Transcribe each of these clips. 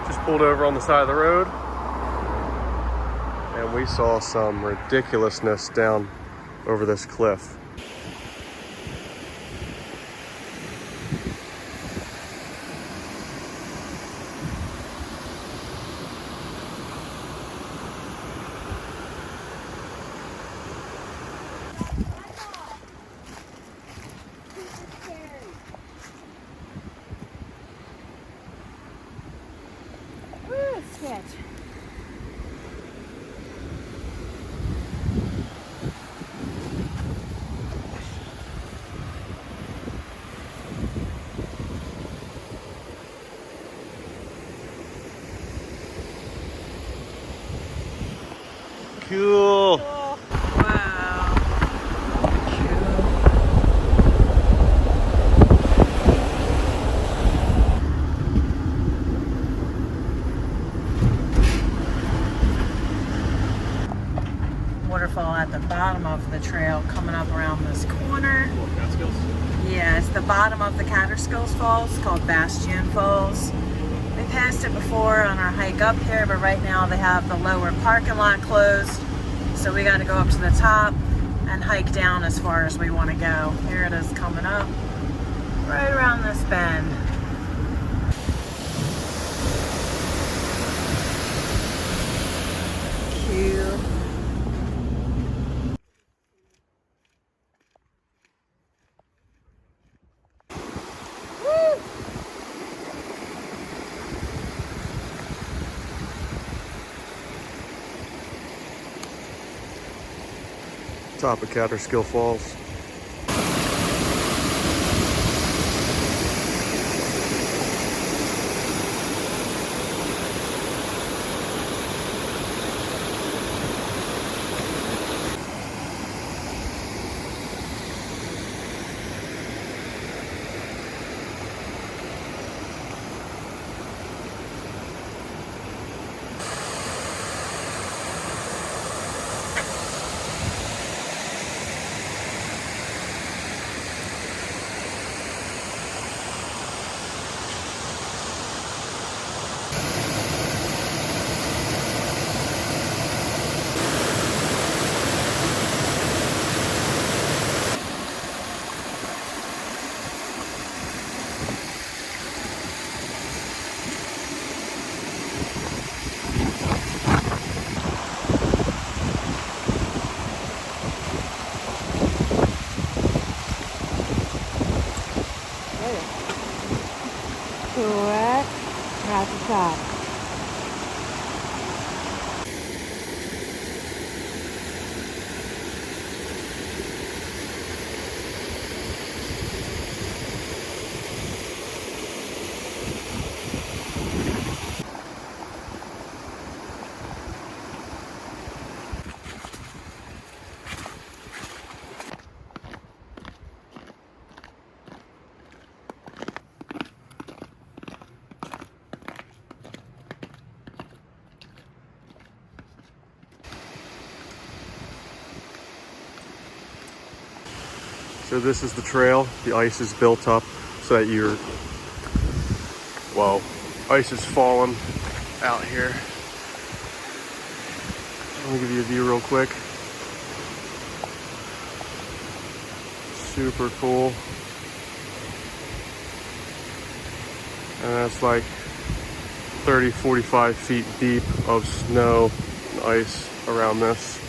Just pulled over on the side of the road, and we saw some ridiculousness down over this cliff. Cool. Wow. Waterfall at the bottom of the trail coming up around this corner. Catskills. Yeah, it's the bottom of the Kaaterskill Falls called Bastion Falls. We passed it before on our hike up here, but right now they have the lower parking lot closed. So we got to go up to the top and hike down as far as we want to go. Here it is coming up right around this bend. Cute. Top of Kaaterskill Falls. Correct. At the top. So this is the trail. The ice is built up so that ice is falling out here. Let me give you a view real quick. Super cool. And that's like 30, 45 feet deep of snow and ice around this.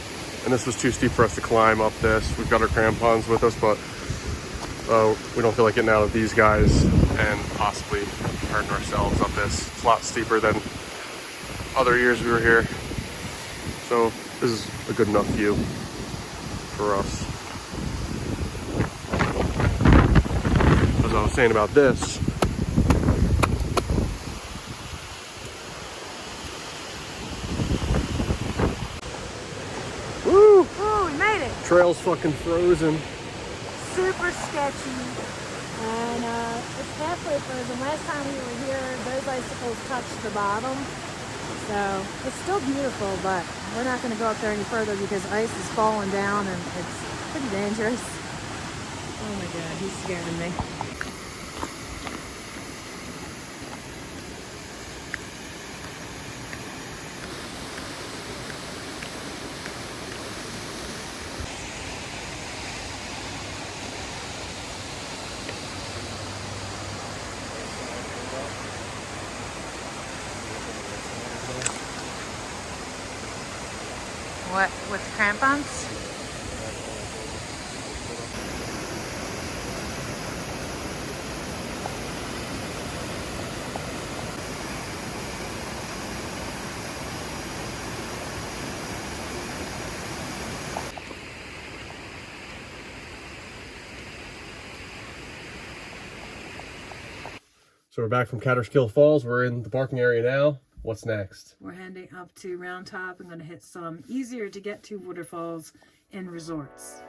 And this was too steep for us to climb up this. We've got our crampons with us, but we don't feel like getting out of these guys and possibly hurting ourselves up this. It's a lot steeper than other years we were here. So this is a good enough view for us. As I was saying about this, woo! Oh, we made it. Trail's fucking frozen. Super sketchy. And it's halfway frozen. Last time we were here, those icicles touched the bottom. So it's still beautiful, but we're not going to go up there any further because ice is falling down and it's pretty dangerous. Oh my God, he's scaring me. What, with crampons? So we're back from Kaaterskill Falls. We're in the parking area now. What's next? We're heading up to Round Top. I'm going to hit some easier to get to waterfalls and resorts.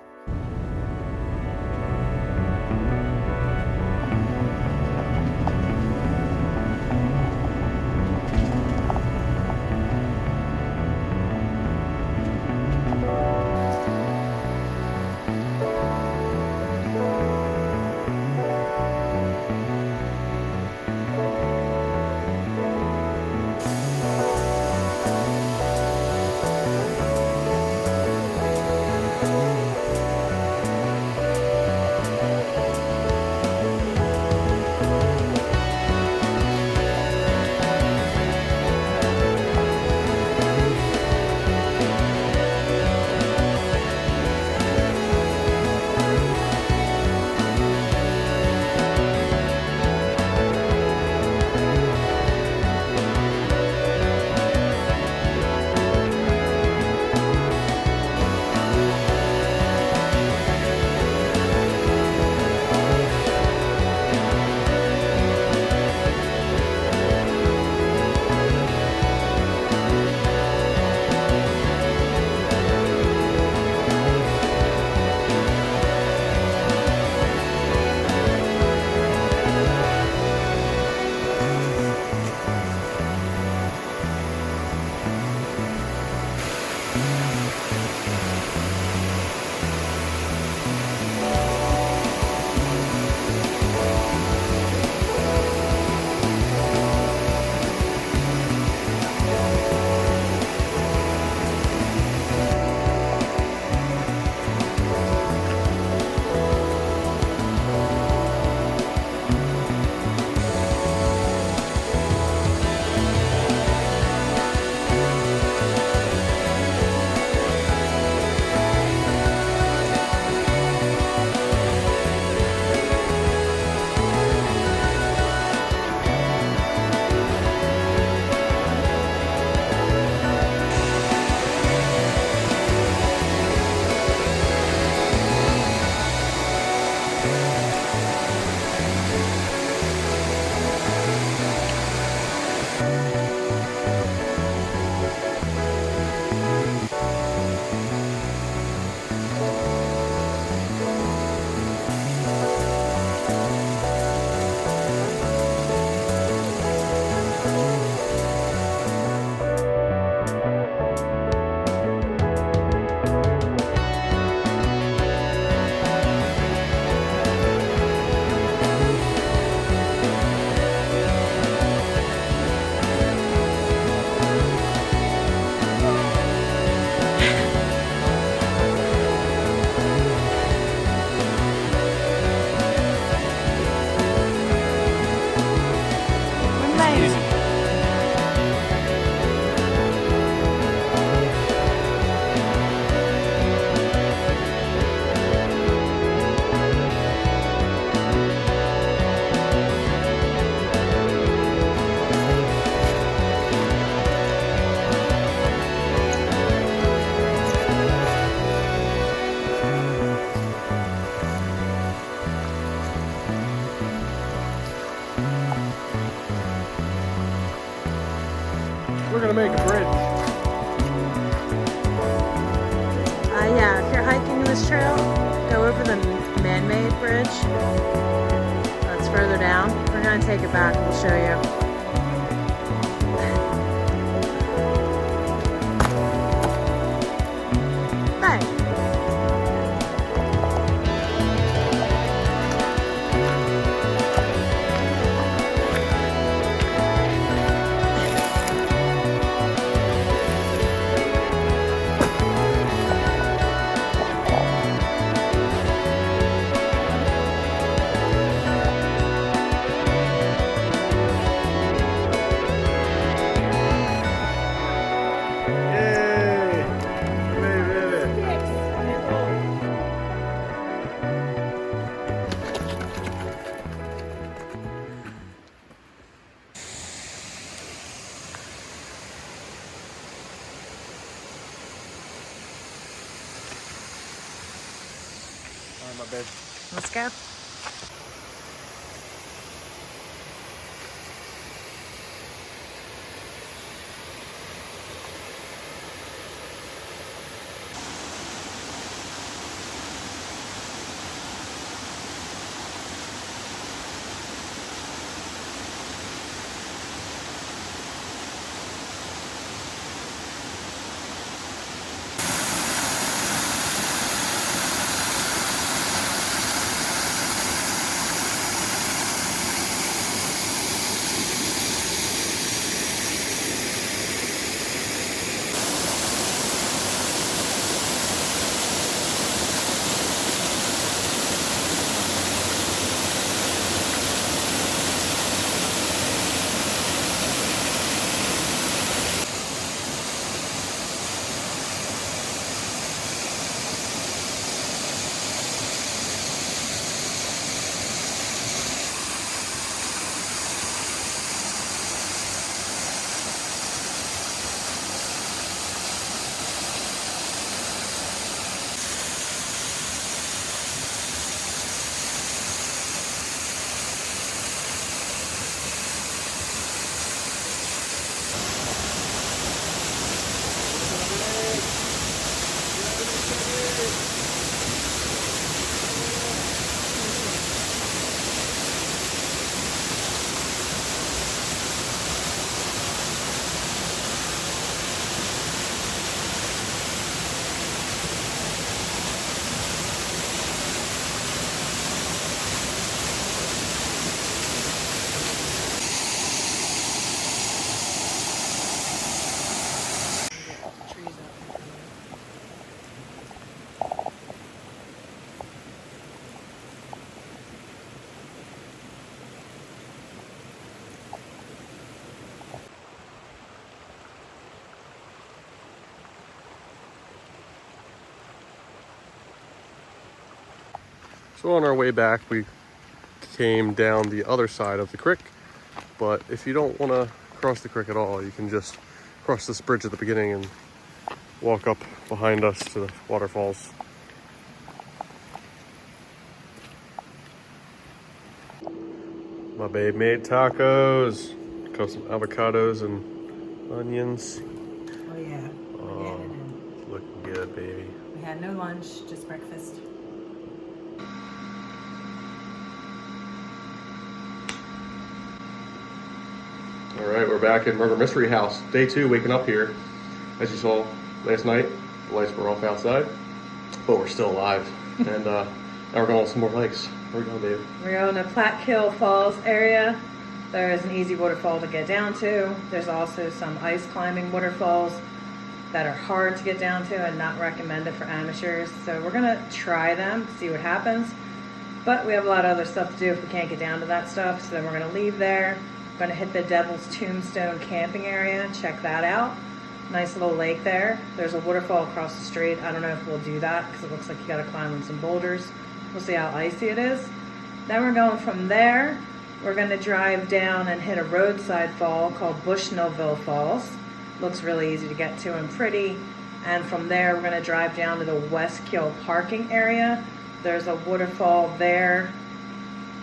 We're gonna make a bridge. Yeah, if you're hiking this trail, go over the man-made bridge. That's further down. We're gonna take it back. We'll show you. my bed. Let's go. So on our way back, we came down the other side of the creek, but if you don't want to cross the creek at all, you can just cross this bridge at the beginning and walk up behind us to the waterfalls. My babe made tacos, cut some avocados and onions. Oh yeah. Oh, looking good, baby. We had no lunch, just breakfast. All right, we're back in Murder Mystery House. Day 2, waking up here. As you saw last night, the lights were off outside, but we're still alive. And now we're going on some more lakes. Where are we going, babe? We're going to Plattekill Falls area. There is an easy waterfall to get down to. There's also some ice climbing waterfalls that are hard to get down to and not recommended for amateurs. So we're gonna try them, see what happens. But we have a lot of other stuff to do if we can't get down to that stuff. So then we're gonna leave there. We're gonna hit the Devil's Tombstone camping area and check that out. Nice little lake there. There's a waterfall across the street. I don't know if we'll do that because it looks like you gotta climb on some boulders. We'll see how icy it is. Then we're going from there. We're gonna drive down and hit a roadside fall called Bushnellsville Falls. Looks really easy to get to and pretty. And from there, we're gonna drive down to the Westkill parking area. There's a waterfall there.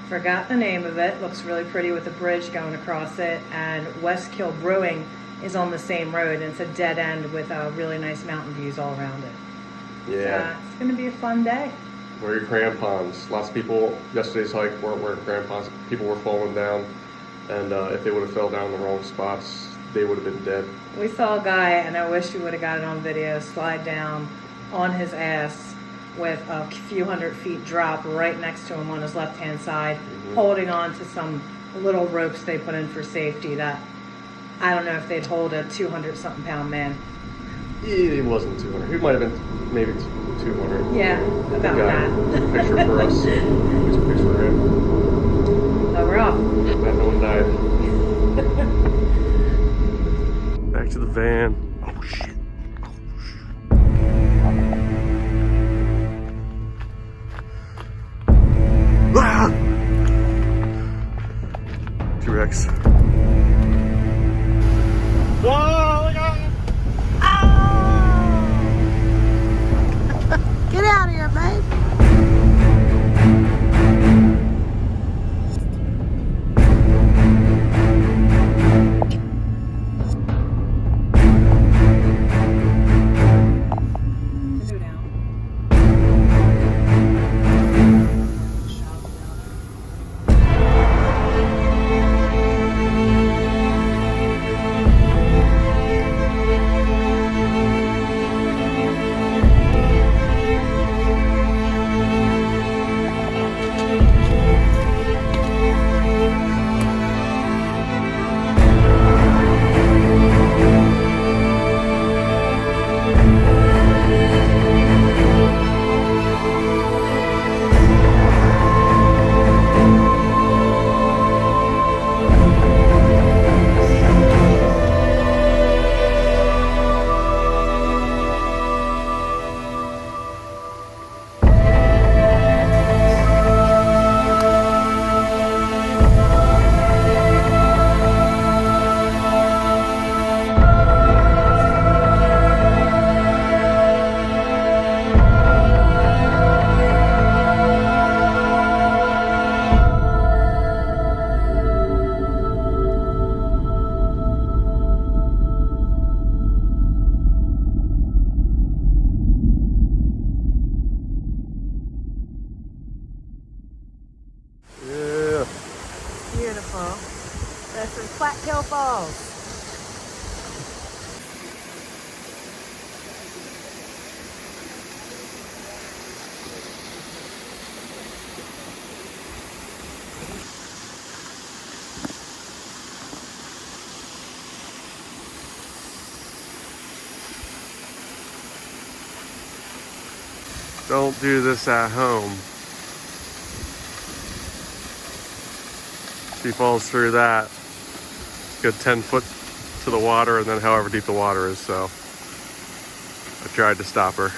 Forgot the name of it. Looks really pretty with a bridge going across it. And Westkill Brewing is on the same road. And it's a dead end with really nice mountain views all around it. Yeah. So, it's gonna be a fun day. Wear your crampons. Lots of people, yesterday's hike, weren't wearing crampons. People were falling down. And if they would have fell down in the wrong spots, they would have been dead. We saw a guy, and I wish we would have got it on video, slide down on his ass with a few hundred feet drop right next to him on his left-hand side, holding on to some little ropes they put in for safety that, I don't know if they'd hold a 200-something pound man. It wasn't 200. He might have been maybe 200. Yeah, about that. Picture for us. Here's a picture of him. So we're off. Glad no one died. Back to the van. Oh shit. Ah! T-Rex. Whoa, look out! Get out of here, babe. Plattekill Falls. Don't do this at home. She falls through that. Good 10 foot to the water, and then however deep the water is, so I tried to stop her.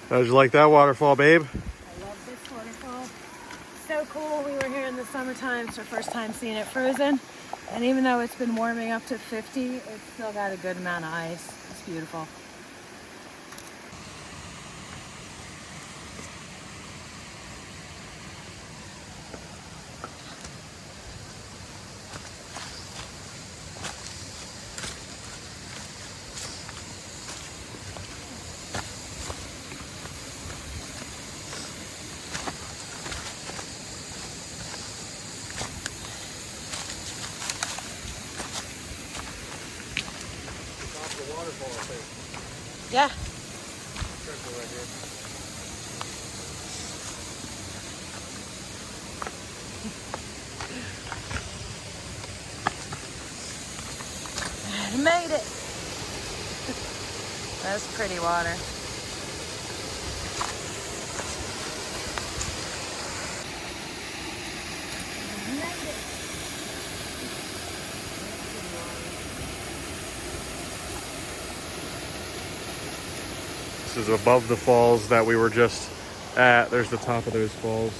How'd you like that waterfall, babe? I love this waterfall. So cool. We were here in the summertime. It's our first time seeing it frozen. And even though it's been warming up to 50, it's still got a good amount of ice. It's beautiful. Yeah. I made it. That's pretty water. This is above the falls that we were just at. There's the top of those falls.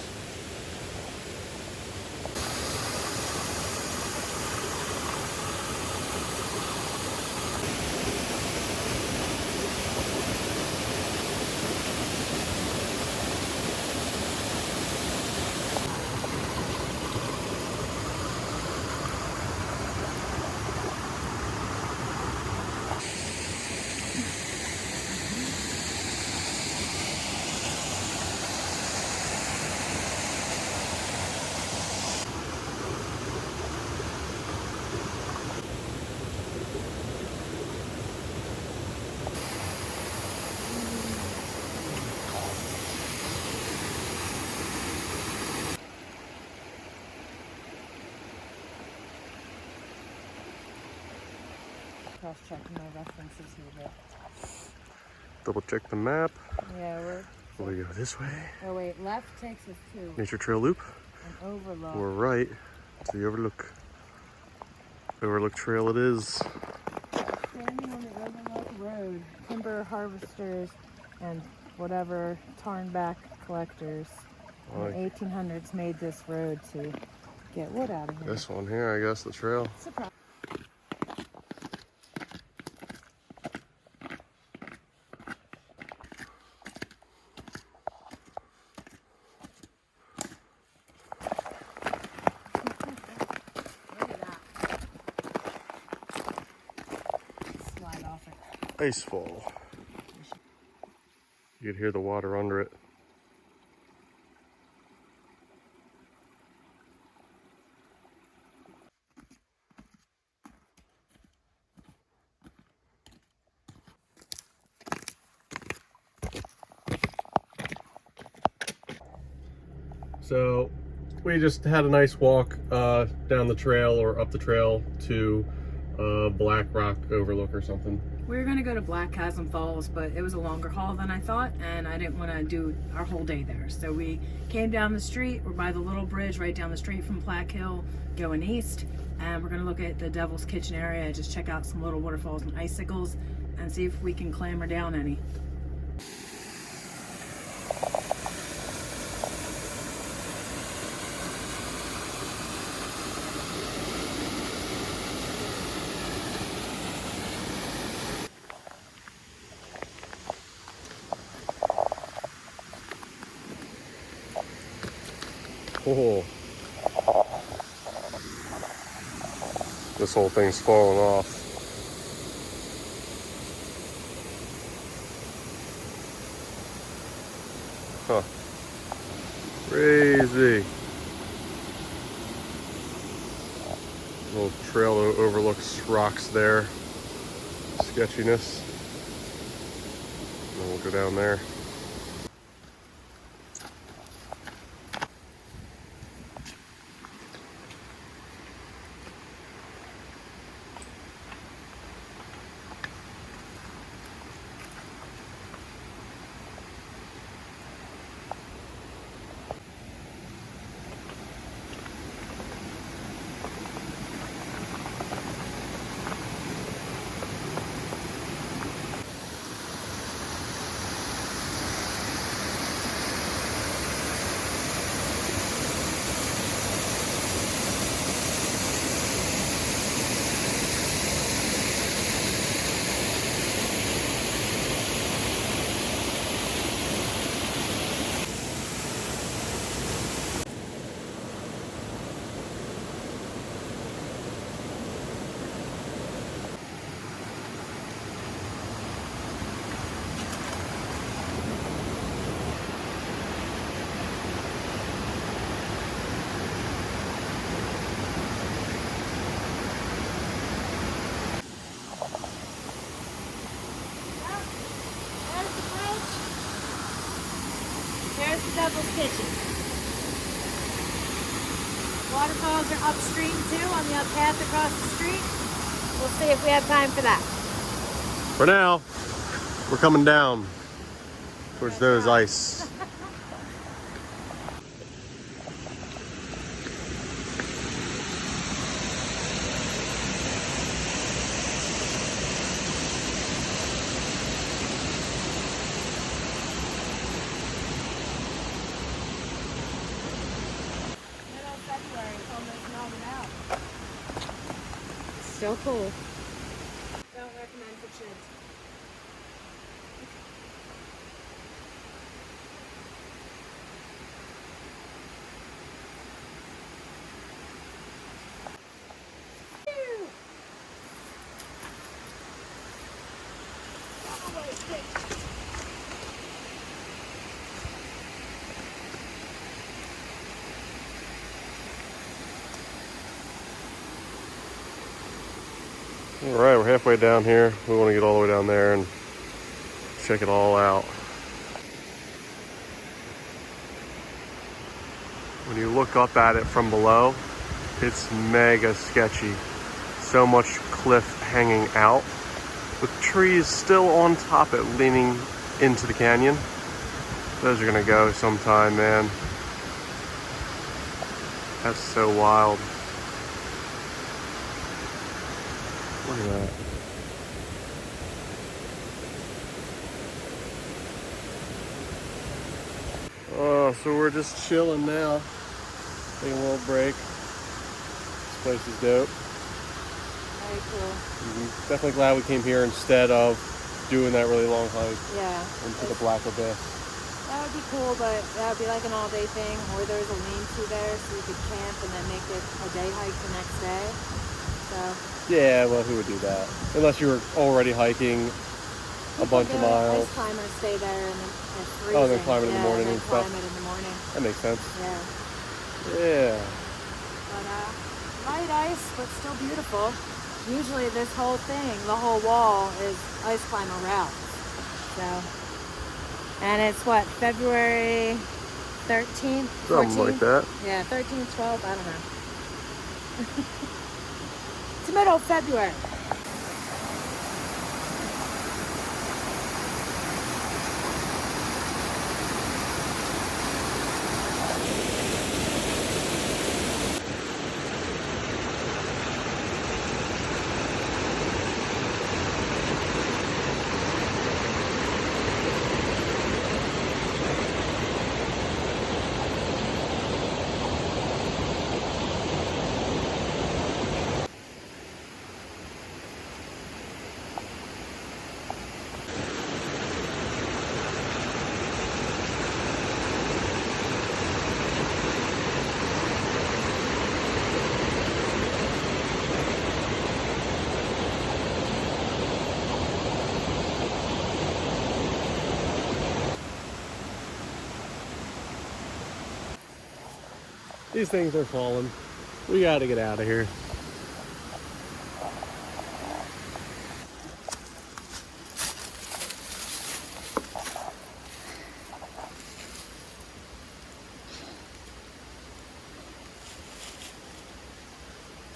Cross-checking my references here. Double check the map. Yeah, Will we go this way? Oh wait, left takes us to Nature Trail Loop. an overlook. We're right to the Overlook. Overlook Trail it is. Standing on the overlook and road. Timber harvesters and whatever tarnback collectors in the 1800s made this road to get wood out of here. This one here, I guess, the trail. Surprise. Ice fall. You could hear the water under it. So we just had a nice walk down the trail or up the trail to Black Rock Overlook or something. We were going to go to Black Chasm Falls, but it was a longer haul than I thought, and I didn't want to do our whole day there. So we came down the street. We're by the little bridge right down the street from Plattekill, going east, and we're going to look at the Devil's Kitchen area, just check out some little waterfalls and icicles, and see if we can clamber down any. Oh. This whole thing's falling off. Huh. Crazy. Little trail that overlooks rocks there. Sketchiness. And then we'll go down there. There's the Devil's Kitchen. Waterfalls are upstream too, on the path across the street. We'll see if we have time for that. For now, we're coming down towards those ice. Still cool. Don't recommend for kids. All right, we're halfway down here. We want to get all the way down there and check it all out. When you look up at it from below, it's mega sketchy. So much cliff hanging out with trees still on top of it, leaning into the canyon. Those are gonna go sometime, man. That's so wild. Look at that. Oh, so we're just chilling now. Taking a little break. This place is dope. Very cool. Definitely glad we came here instead of doing that really long hike into the Black Abyss. That would be cool, but that would be like an all-day thing, or there's a lean-to there so you could camp and then make it a day hike the next day. So yeah, well, who would do that? Unless you were already hiking a bunch of miles. Ice climbers stay there and it's freezing. Oh, they're climbing in the morning and stuff. Climb it in the morning. That makes sense. Yeah. Yeah. But light ice, but still beautiful. Usually this whole thing, the whole wall, is ice climber route. So, and it's what, February 13th, 14th? Something like that. Yeah, 13th, 12th, I don't know. It's the middle of February. These things are falling. We gotta get out of here.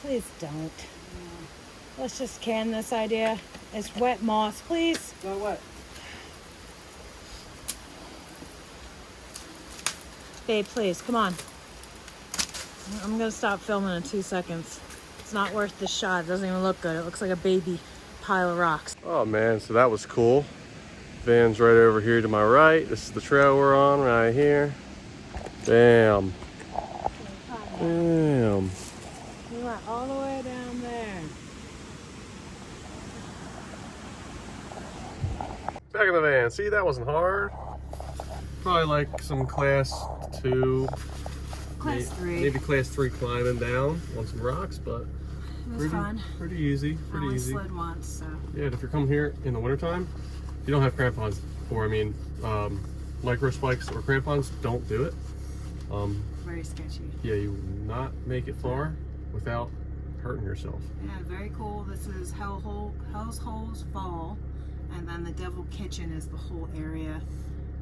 Please don't. Let's just can this idea. It's wet moss, please. Go what? Babe, please, come on. I'm gonna stop filming in 2 seconds. It's not worth the shot. It doesn't even look good. It looks like a baby pile of rocks. Oh man, so that was cool. Van's right over here to my right. This is the trail we're on right here. Bam. Bam. We went all the way down there. Back in the van. See, that wasn't hard. Probably like some class 2. Class 3. Maybe class 3 climbing down on some rocks, but It was fun. pretty easy. I Pretty only easy. slid once, so. Yeah, and if you're coming here in the wintertime, you don't have crampons, or I mean, micro spikes or crampons, don't do it. Very sketchy. Yeah, you will not make it far without hurting yourself. Yeah, very cool. This is Hell's Holes Fall, and then the Devil Kitchen is the whole area.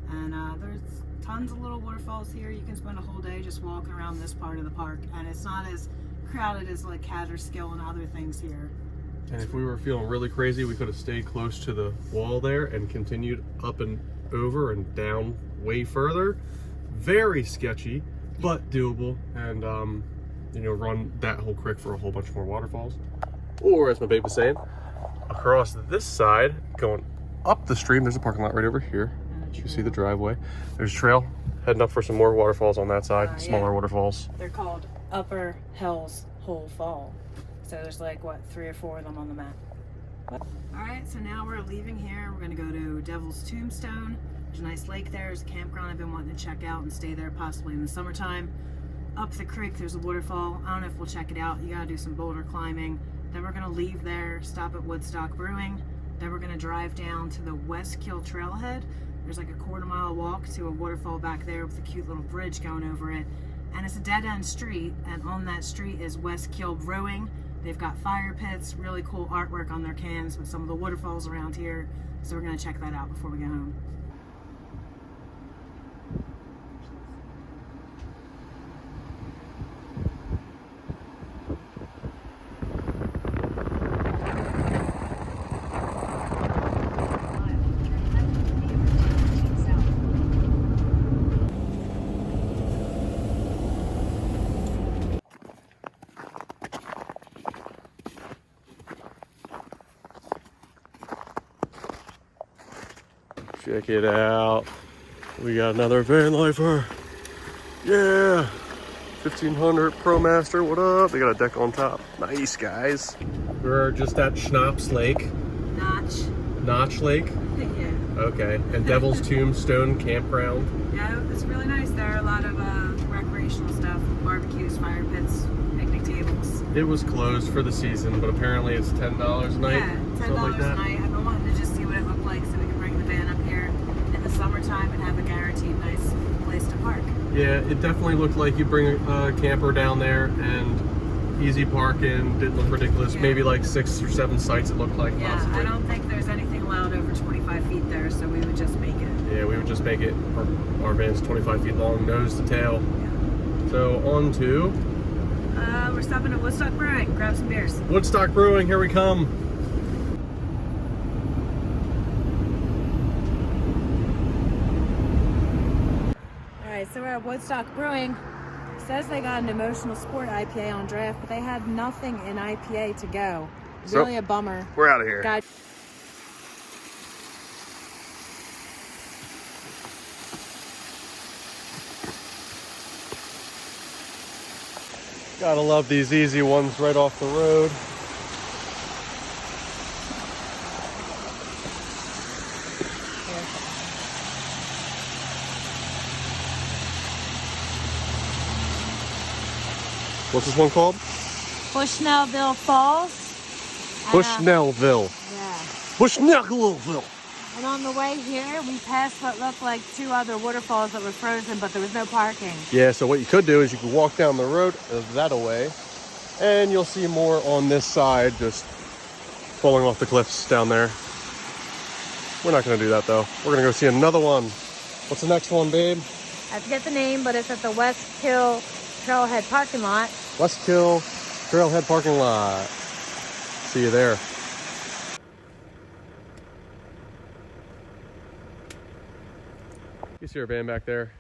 And there's tons of little waterfalls here. You can spend a whole day just walking around this part of the park, and it's not as crowded as like Kaaterskill and other things here. And if we were feeling really crazy, we could have stayed close to the wall there and continued up and over and down way further. Very sketchy, but doable. And you know, run that whole creek for a whole bunch more waterfalls. Or as my babe was saying, across this side, going up the stream, there's a parking lot right over here. You see the driveway. There's a trail heading up for some more waterfalls on that side, smaller waterfalls. They're called Upper Hell's Hole Fall. So there's like, what, 3 or 4 of them on the map. All right, so now we're leaving here. We're gonna go to Devil's Tombstone. There's a nice lake there. There's a campground I've been wanting to check out and stay there possibly in the summertime. Up the creek, there's a waterfall. I don't know if we'll check it out. You gotta do some boulder climbing. Then we're gonna leave there, stop at Woodstock Brewing. Then we're gonna drive down to the Westkill Trailhead. There's like a 1/4 mile walk to a waterfall back there with a cute little bridge going over it. And it's a dead-end street, and on that street is Westkill Brewing. They've got fire pits, really cool artwork on their cans with some of the waterfalls around here. So we're gonna check that out before we get home. Check it out. We got another van lifer. Yeah. 1500 ProMaster, what up? They got a deck on top. Nice, guys. We're just at Schnapps Lake. Notch Lake? Yeah. Okay. And Devil's Tombstone Campground. Yeah, it's really nice. There are a lot of recreational stuff, barbecues, fire pits, picnic tables. It was closed for the season, but apparently it's $10 a night. Yeah, $10 like a night. I've been wanting to just see what it looked like so we can bring the van up here in the summertime and have a guaranteed nice place to park. Yeah, it definitely looked like you bring a camper down there and easy parking. Didn't look ridiculous. Yeah. Maybe like 6 or 7 sites it looked like. Yeah, possibly. I don't think there's anything allowed over 25 feet there, so we would just make it. Yeah, we would just make it. Our van's 25 feet long, nose to tail. Yeah. So on to We're stopping at Woodstock Brewing. Grab some beers. Woodstock Brewing. Here we come. So we're at Woodstock Brewing. It says they got an emotional sport IPA on draft, but they had nothing in IPA to go. Really a bummer. We're out of here. God. Gotta love these easy ones right off the road. What's this one called? Bushnellsville Falls. Bushnellsville. Yeah. Bushnellsville. And on the way here, we passed what looked like 2 other waterfalls that were frozen, but there was no parking. Yeah, so what you could do is you could walk down the road that away, and you'll see more on this side, just falling off the cliffs down there. We're not gonna do that though. We're gonna go see another one. What's the next one, babe? I forget the name, but it's at the Westkill Trailhead parking lot. Westkill Trailhead parking lot. See you there. You see our van back there?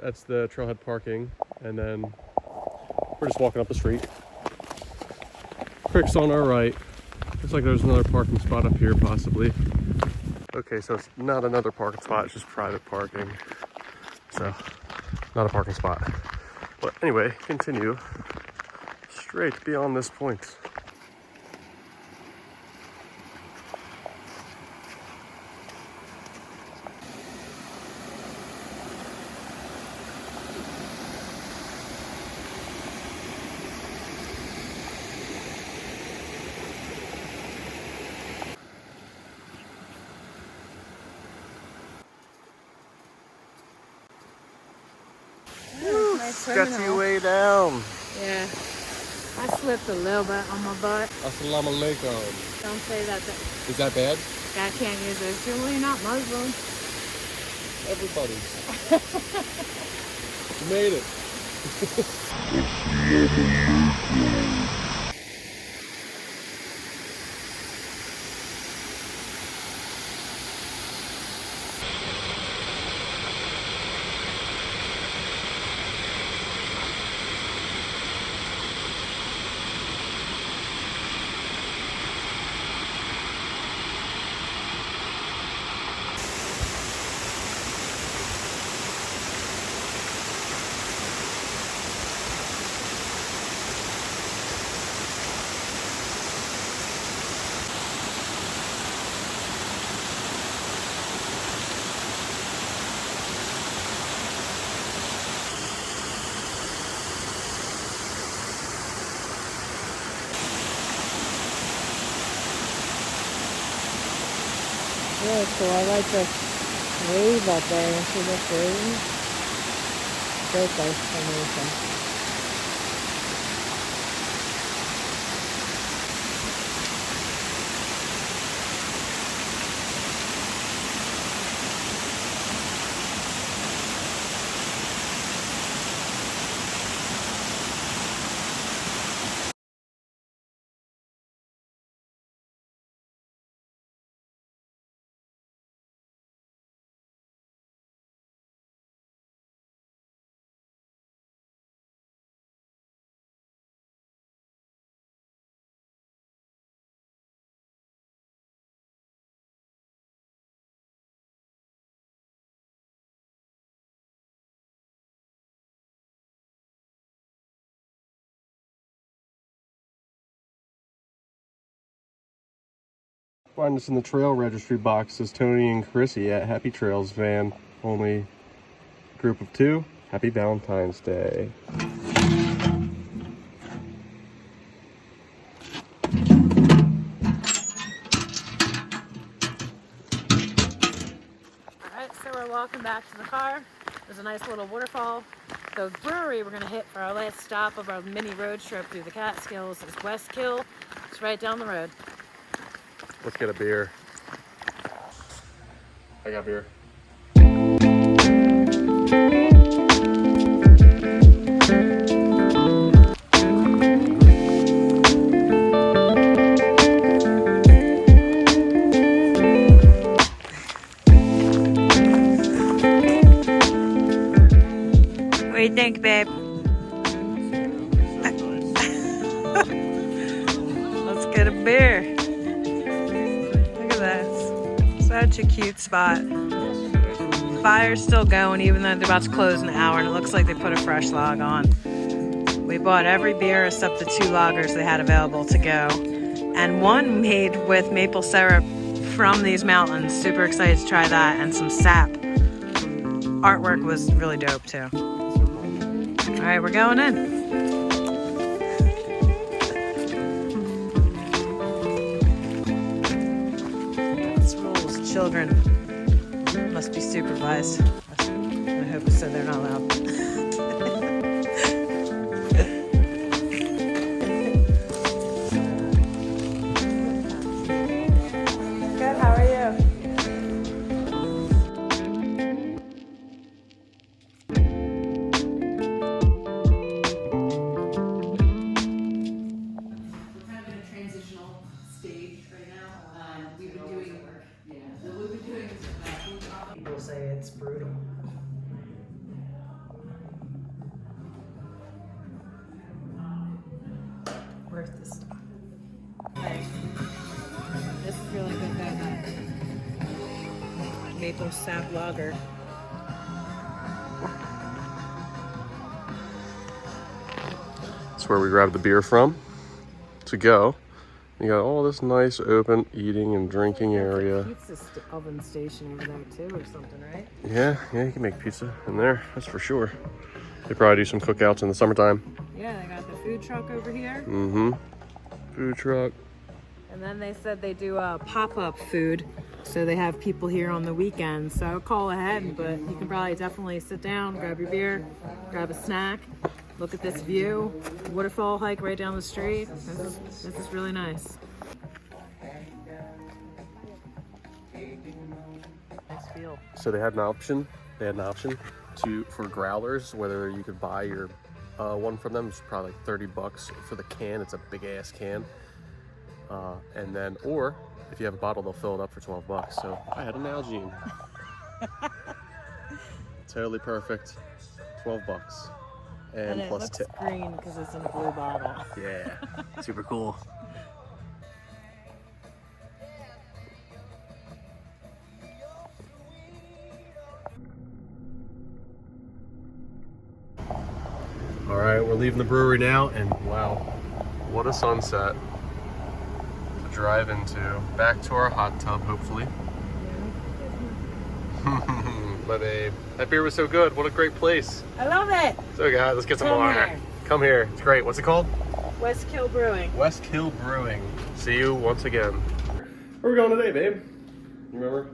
That's the trailhead parking, and then we're just walking up the street. Creek's on our right. Looks like there's another parking spot up here, possibly. Okay, so it's not another parking spot, it's just private parking. So, not a parking spot. But anyway, continue straight beyond this point. Sketchy way down. Yeah. I slipped a little bit on my butt. Assalamu alaikum. Don't say that. Is that bad? I can't use those. You're not Muslim. Everybody's. You made it. Really cool. I like the wave up there. You see this wave? Great place for me. Find us in the trail registry box. Says Tony and Chrissy at Happy Trails van. Only group of 2. Happy Valentine's Day. Alright, so we're walking back to the car. There's a nice little waterfall. The brewery we're going to hit for our last stop of our mini road trip through the Catskills is Westkill. It's right down the road. Let's get a beer. I got beer. What do you think, babe? Let's get a beer. Look at this. Such a cute spot. Fire's still going even though they're about to close in an hour, and it looks like they put a fresh log on. We bought every beer except the 2 lagers they had available to go. And one made with maple syrup from these mountains. Super excited to try that, and some sap. Artwork was really dope too. All right, we're going in. This rules. Children must be supervised. I hope it said they're not allowed. Good, how are you? People say it's brutal. Worth the stuff. This is really good that maple sap lager. That's where we grabbed the beer from to go. You got all this nice open eating and drinking area. Pizza oven station over there too, or something, right? Yeah, you can make pizza in there, that's for sure. They probably do some cookouts in the summertime. Yeah, they got the food truck over here. Mm-hmm. Food truck. And then they said they do pop-up food, so they have people here on the weekends. So call ahead, but you can probably definitely sit down, grab your beer, grab a snack, look at this view, waterfall hike right down the street. This is really nice. Nice feel. So they had an option. For growlers, whether you could buy your one from them. It's probably like $30 for the can. It's a big ass can. And then, or if you have a bottle, they'll fill it up for $12. So I had an Nalgene. Totally perfect. $12. And it plus looks tip. green because it's in a blue bottle. Yeah, super cool. All right, we're leaving the brewery now, and wow, what a sunset to drive into. Back to our hot tub, hopefully. My babe, that beer was so good. What a great place. I love it. So guys, let's get some Come more. here. Come here, it's great. What's it called? Westkill Brewing. Westkill Brewing. See you once again. Where are we going today, babe? You remember?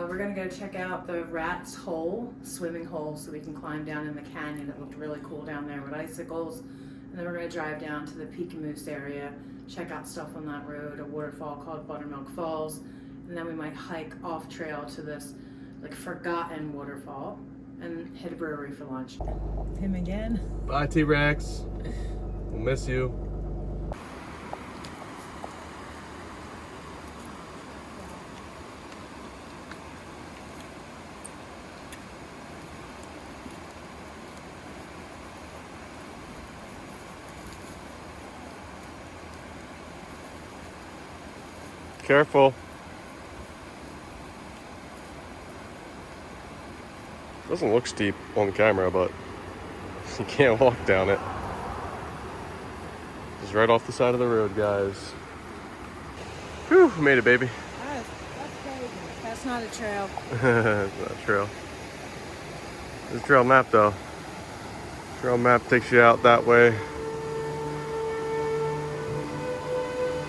We're gonna go check out the Rat's Hole swimming hole so we can climb down in the canyon. It looked really cool down there with icicles. And then we're gonna drive down to the Peekamoose area, check out stuff on that road, a waterfall called Buttermilk Falls. And then we might hike off trail to this like forgotten waterfall and hit a brewery for lunch. Him again. Bye, T-Rex. We'll miss you. Careful. Doesn't look steep on camera, but you can't walk down it. It's right off the side of the road, guys. Whew, made it, baby. I not a trail. It's not a trail. There's a trail map though. Trail map takes you out that way.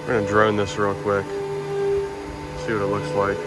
We're gonna drone this real quick. See what it looks like.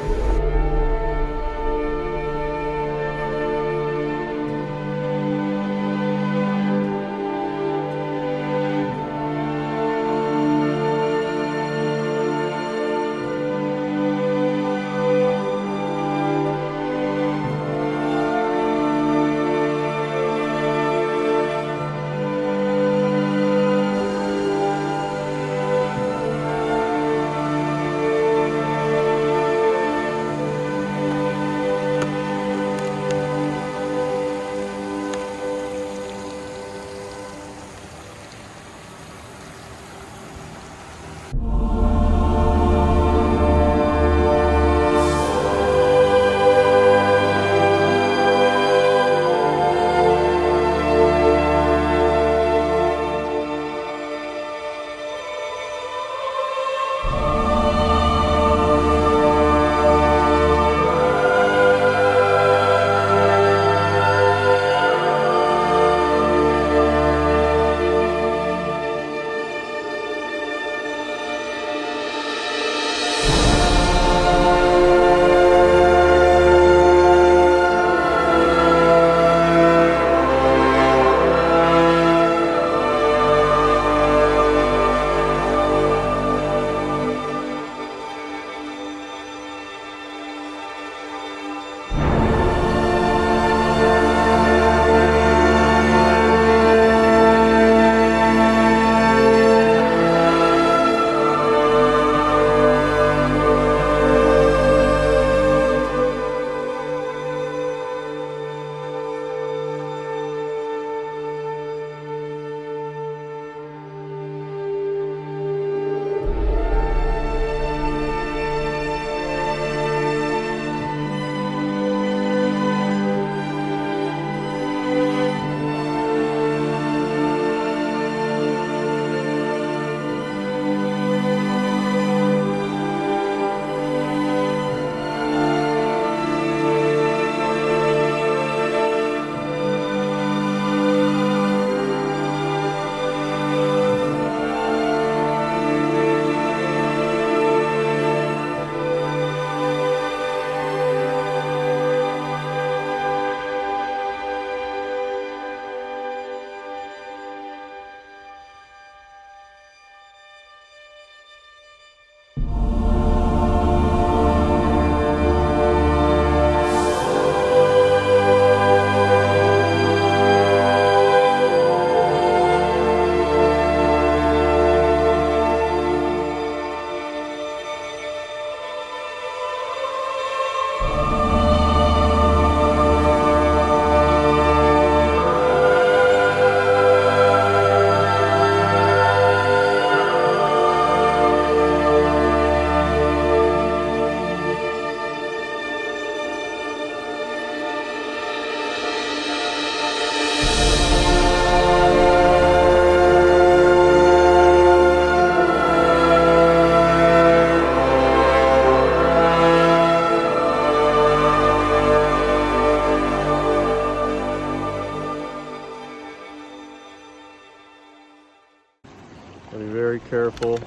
Be very careful.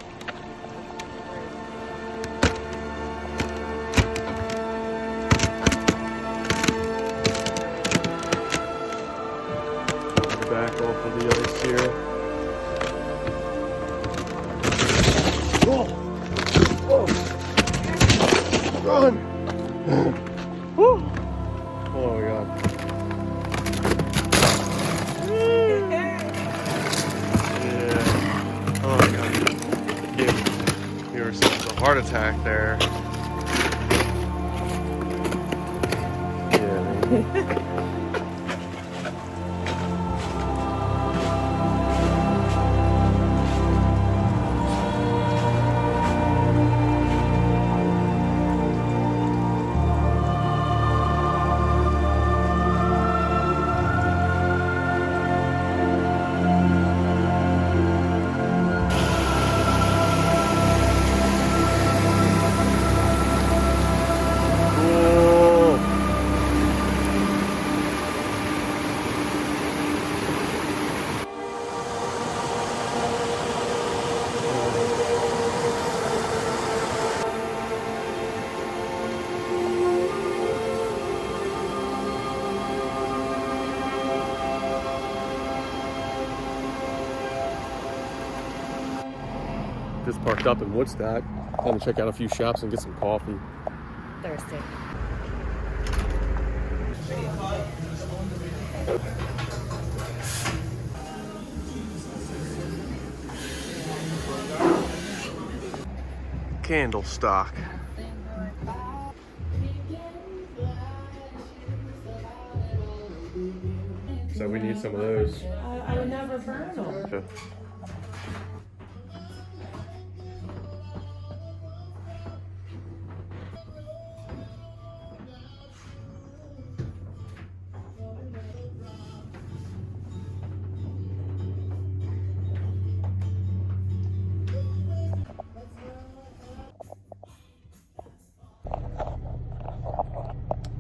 Back off of the ice here. Oh! Oh! Run! Woo! Oh my god. Yeah. Oh my god. Give yourself a heart attack there. Yeah, man. just parked up in Woodstock. Time to check out a few shops and get some coffee. Thirsty. Candle stock. So we need some of those. I would never burn them. Yeah.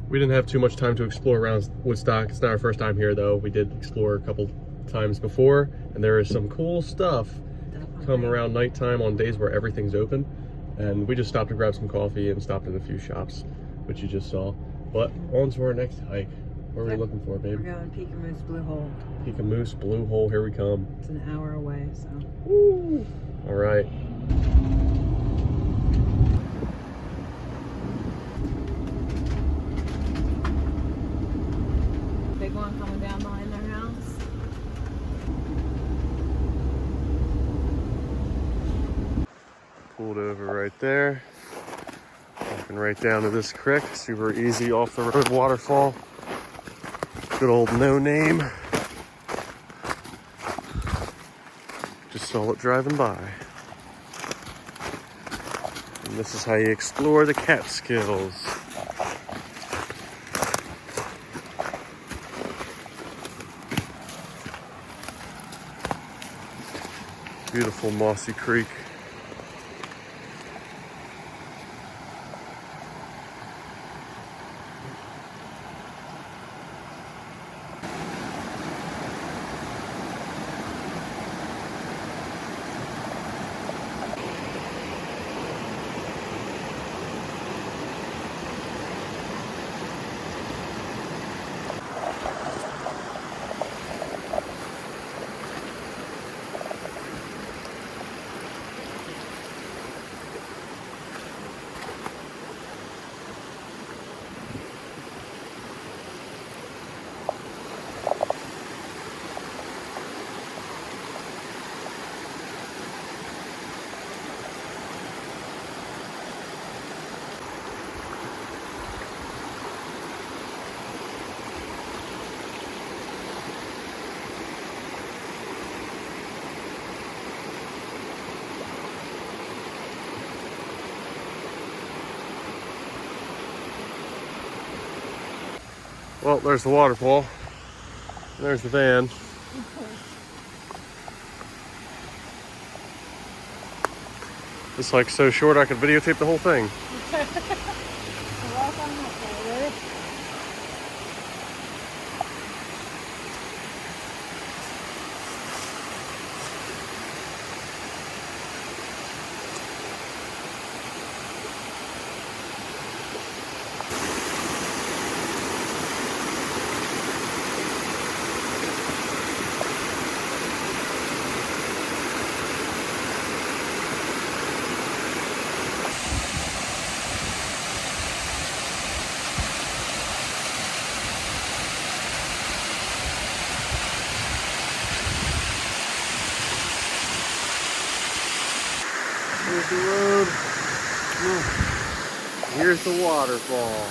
We didn't have too much time to explore around Woodstock. It's not our first time here though. We did explore a couple times before, and there is some cool stuff come around nighttime on days where everything's open. And we just stopped to grab some coffee and stopped in a few shops, which you just saw. But on to our next hike. What are we looking for, babe? We're going Peekamoose Blue Hole. Peekamoose Blue Hole, here we come. It's an hour away, so. Woo! All right. Big one coming down behind their house. Pulled over right there. Walking right down to this creek. Super easy off the road waterfall. Good old no name. Just saw it driving by. And this is how you explore the Catskills. Beautiful mossy creek. Well, there's the waterfall. And there's the van. It's like so short I could videotape the whole thing. Here's the road. Here's the waterfall.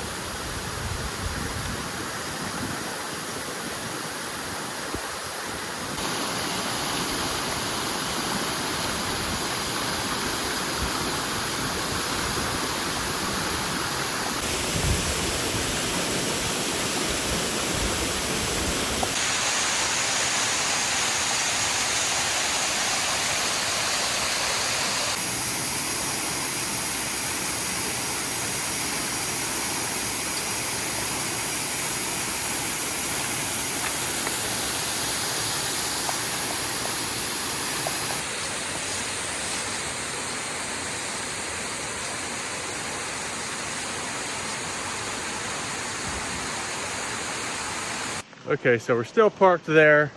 Okay, so we're still parked there.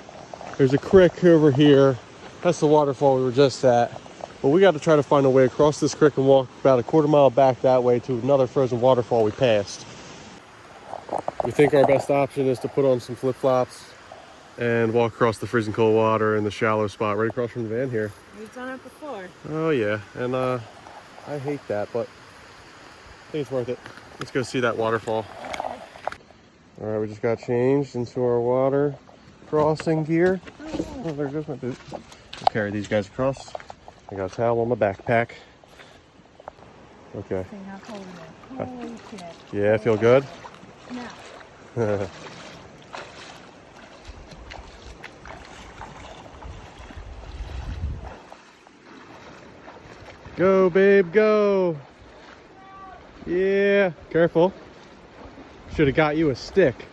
There's a creek over here. That's the waterfall we were just at. But we got to try to find a way across this creek and walk about a quarter mile back that way to another frozen waterfall we passed. We think our best option is to put on some flip-flops and walk across the freezing cold water in the shallow spot right across from the van here. We've done it before. Oh yeah, and I hate that, but I think it's worth it. Let's go see that waterfall. All right, we just got changed into our water crossing gear. Oh, there goes my boot. I'll carry these guys across. I got a towel on my backpack. Okay. Holy shit. Yeah, feel good? No. Go, babe, go. Yeah, careful. Should have got you a stick.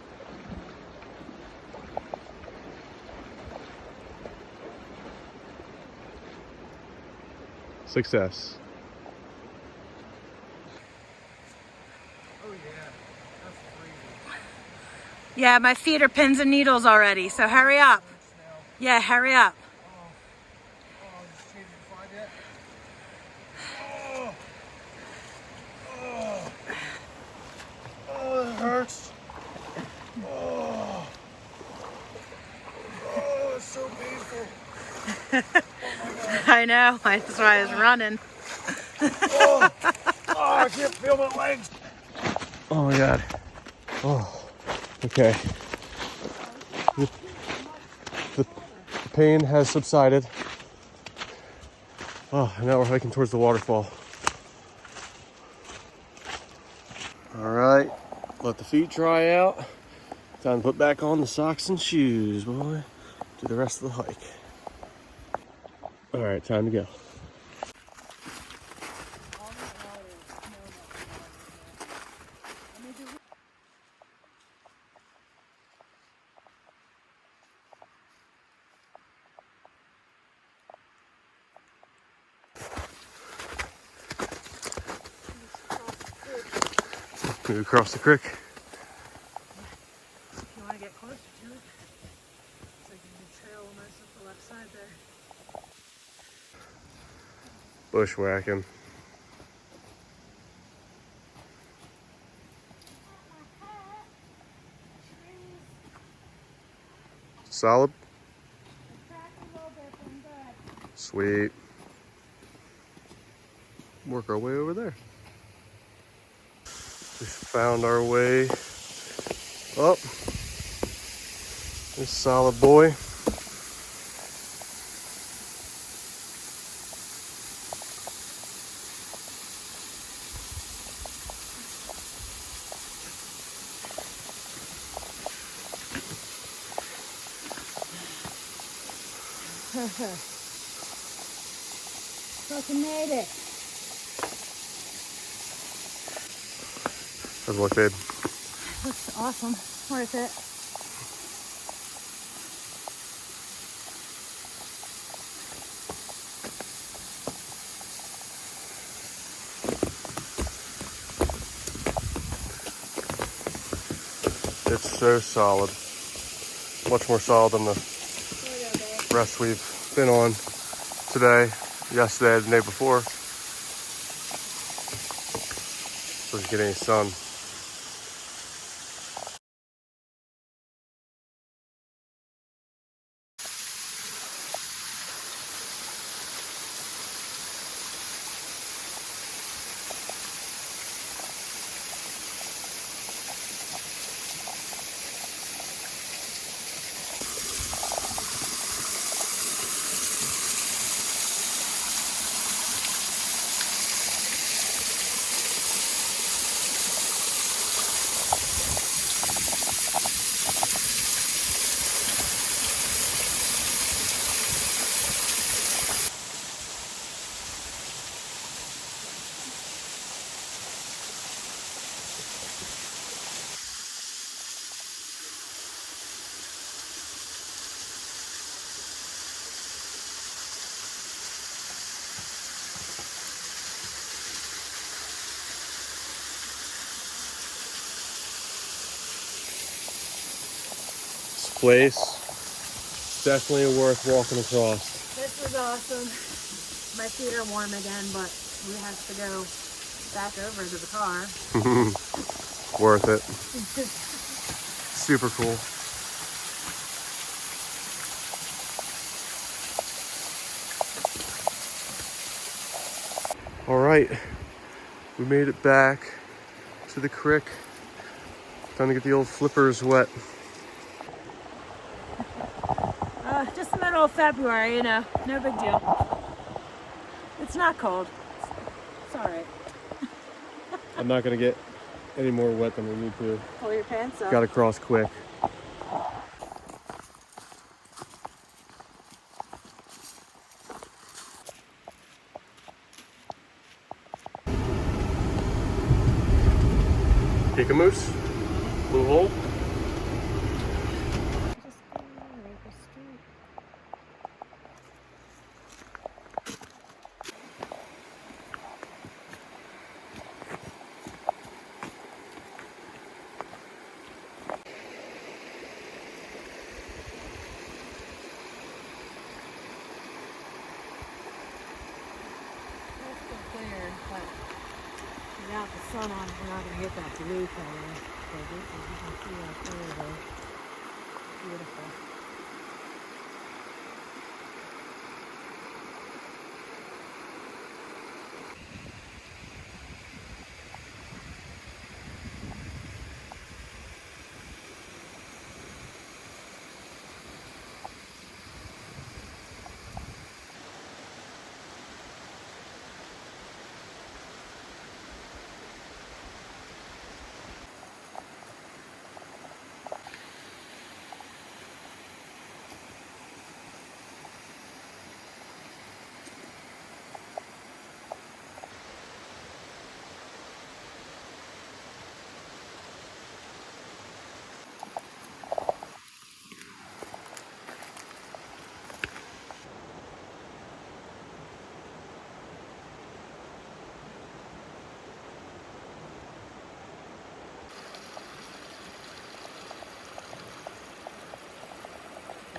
Success. Yeah, my feet are pins and needles already, so hurry up. Yeah, hurry up. Oh, it hurts. Oh, it's so painful. I know, that's why I was running. I can't feel my legs. Oh my God. Oh, okay. The pain has subsided. Oh, and now we're hiking towards the waterfall. All right, let the feet dry out. Time to put back on the socks and shoes, boy. Do the rest of the hike. All right, time to go. Move across the creek. If you want to get closer to it, it's like a trail almost up the left side there. Bushwhacking. Solid? Sweet. Work our way over there. We found our way up. This solid boy. Fucking made it. How's it look, babe? Looks awesome. Worth it. It's so solid. Much more solid than the rest we've been on today, yesterday, the day before. Doesn't get any sun. Place definitely worth walking across. This was awesome. My feet are warm again, but we have to go back over to the car. Worth it. Super cool. All right, we made it back to the creek. Time to get the old flippers wet. Just the middle of February, you know, no big deal. It's not cold. It's all right. I'm not gonna get any more wet than we need to. Pull your pants up. Gotta cross quick. Peekamoose, blue hole. Without the sun on it, we're not going to get that blue color. So this is, you can see how clear it is. Beautiful.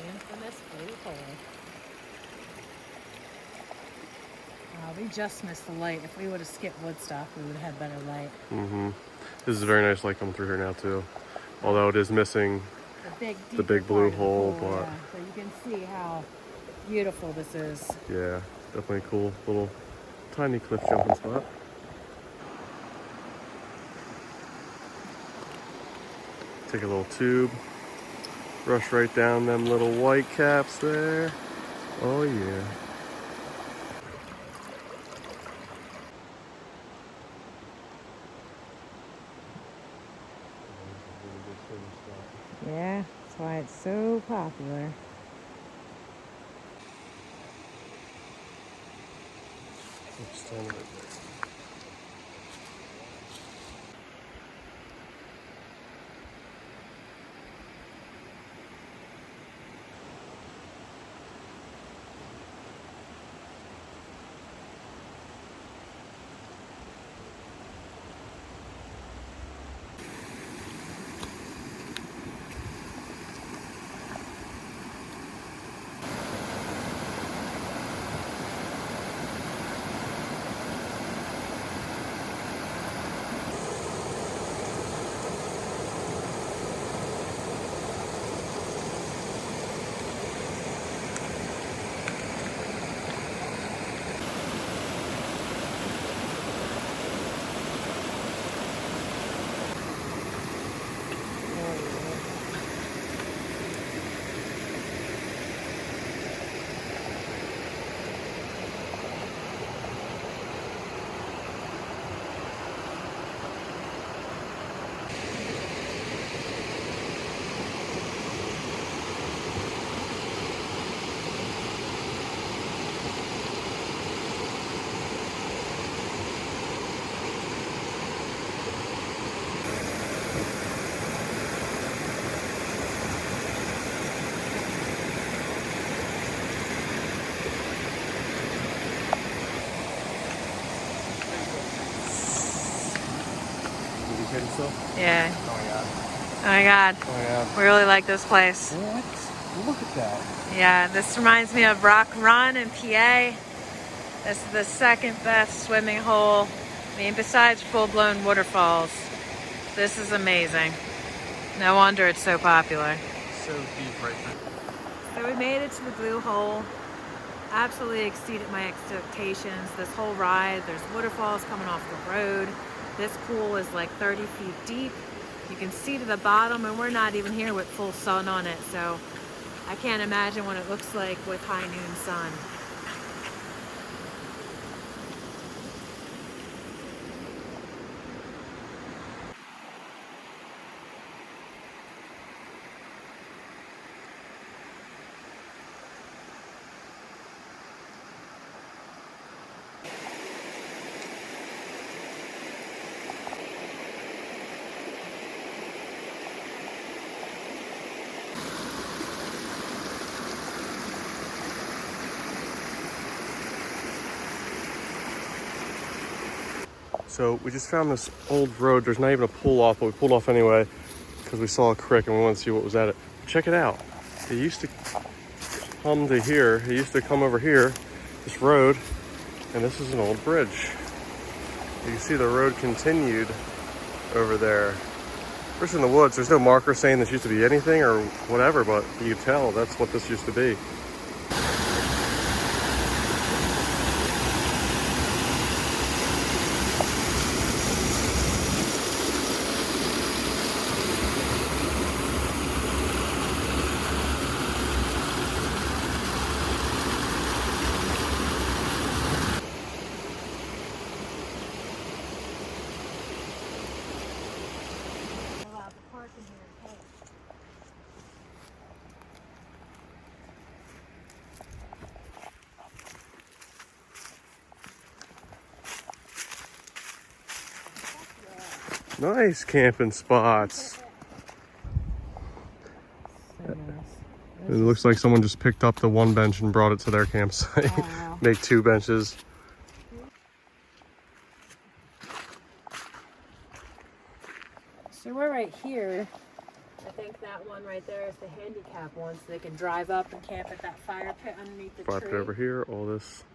Infamous blue hole. We just missed the light. If we would have skipped Woodstock, we would have had better light. This is a very nice light coming through here now too. Although it is missing the big blue hole, but yeah. So you can see how beautiful this is. yeah, definitely a cool little tiny cliff jumping spot. Take a little tube, brush right down them little white caps there. Oh yeah. Yeah, that's why it's so popular. Stand right there. Yeah. Oh my god. Oh my god. Oh yeah. We really like this place. What? Look at that. Yeah, this reminds me of Rock Run in PA. This is the second best swimming hole. I mean, besides full-blown waterfalls, this is amazing. No wonder it's so popular. So deep right there. So we made it to the blue hole. Absolutely exceeded my expectations. This whole ride, there's waterfalls coming off the road. This pool is like 30 feet deep. You can see to the bottom, and we're not even here with full sun on it, so I can't imagine what it looks like with high noon sun. So we just found this old road. There's not even a pull off, but we pulled off anyway because we saw a creek and we wanted to see what was at it. Check it out. It used to come to here. It used to come over here, this road, and this is an old bridge. You can see the road continued over there. First in the woods, there's no marker saying this used to be anything or whatever, but you can tell that's what this used to be. Nice camping spots. So nice. It looks like someone just picked up the one bench and brought it to their campsite. Oh, wow. Make 2 benches. So we're right here. I think that one right there is the handicap one, so they can drive up and camp at that fire pit underneath the Fire tree. pit over here. All this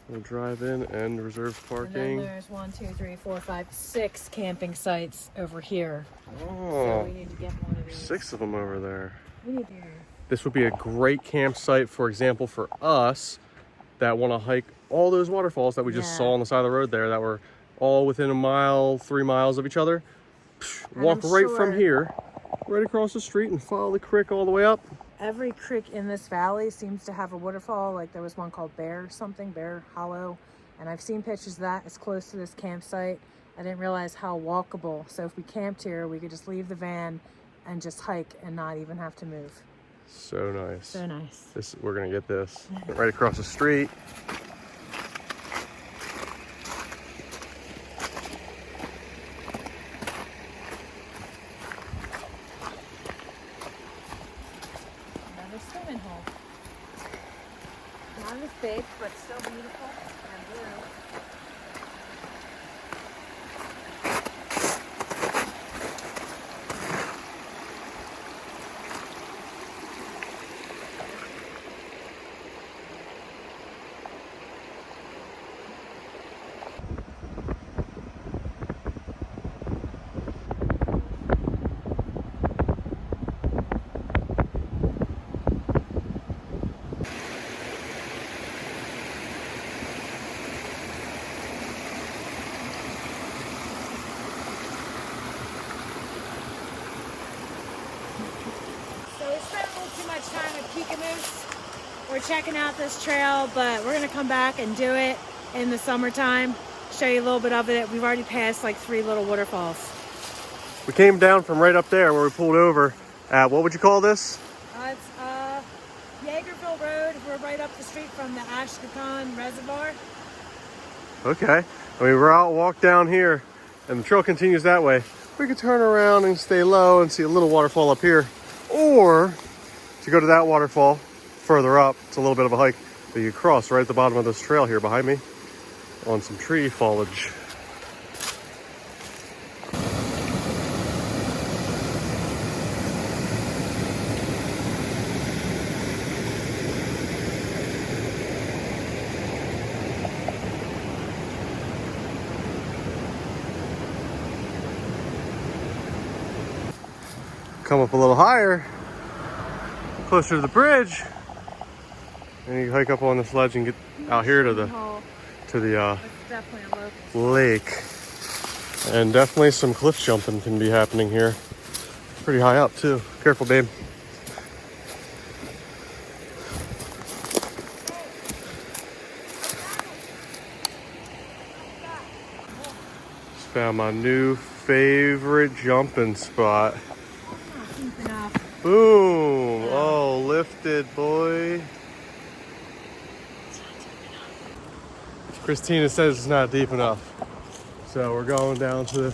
will drive in and reserved And then parking. there's 1, 2, 3, 4, 5, 6 camping sites over here. So Oh, we need to get one of these. 6 of them over there. We need to. This would be a great campsite, for example, for us that want to hike all those waterfalls that we just saw on the side of the road there that were all within a mile, 3 miles of each other. Walk right from here, right across the street and follow the creek all the way up. Every creek in this valley seems to have a waterfall. Like there was one called Bear Hollow. And I've seen pictures of that. It's close to this campsite. I didn't realize how walkable. So if we camped here, we could just leave the van and just hike and not even have to move. So nice. So nice. We're gonna get this right across the street. Another swimming hole. Not as big, but still beautiful and blue. Too much time at Peekamoose. We're checking out this trail, but we're gonna come back and do it in the summertime. Show you a little bit of it. We've already passed like 3 little waterfalls. We came down from right up there where we pulled over at, what would you call this? It's Yeagerville Road. We're right up the street from the Ashkakon Reservoir. Okay. I mean, we're out, walk down here, and the trail continues that way. We could turn around and stay low and see a little waterfall up here, or to go to that waterfall further up. It's a little bit of a hike, but you cross right at the bottom of this trail here behind me on some tree foliage. come up a little higher, closer to the bridge, and you hike up on this ledge and get out here to the lake. And definitely some cliff jumping can be happening here. Pretty high up too. Careful, babe. Just found my new favorite jumping spot. Boom! Oh, lifted, boy. Christina says it's not deep enough. So we're going down to the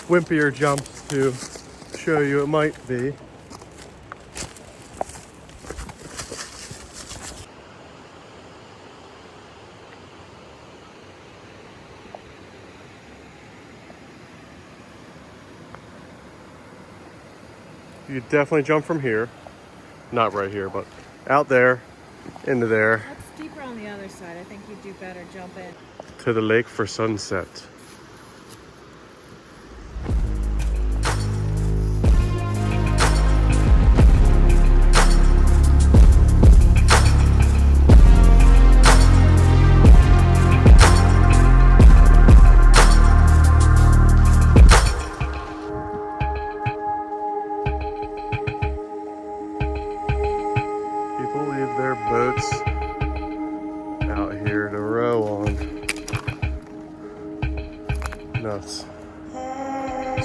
wimpier jumps to show you it might be. You definitely jump from here. Not right here, but out there, into there. That's deeper on the other side. I think you'd do better jumping. To the lake for sunset. Boats out here to row on. Nuts.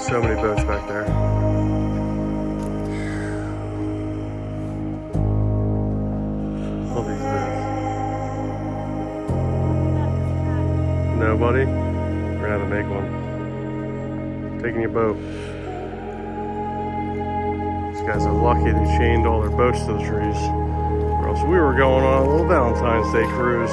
So many boats back there. All these boats. Nobody? We're gonna have to make one. Taking your boat. These guys are lucky they chained all their boats to the trees. Or else we were going on a little Valentine's Day cruise.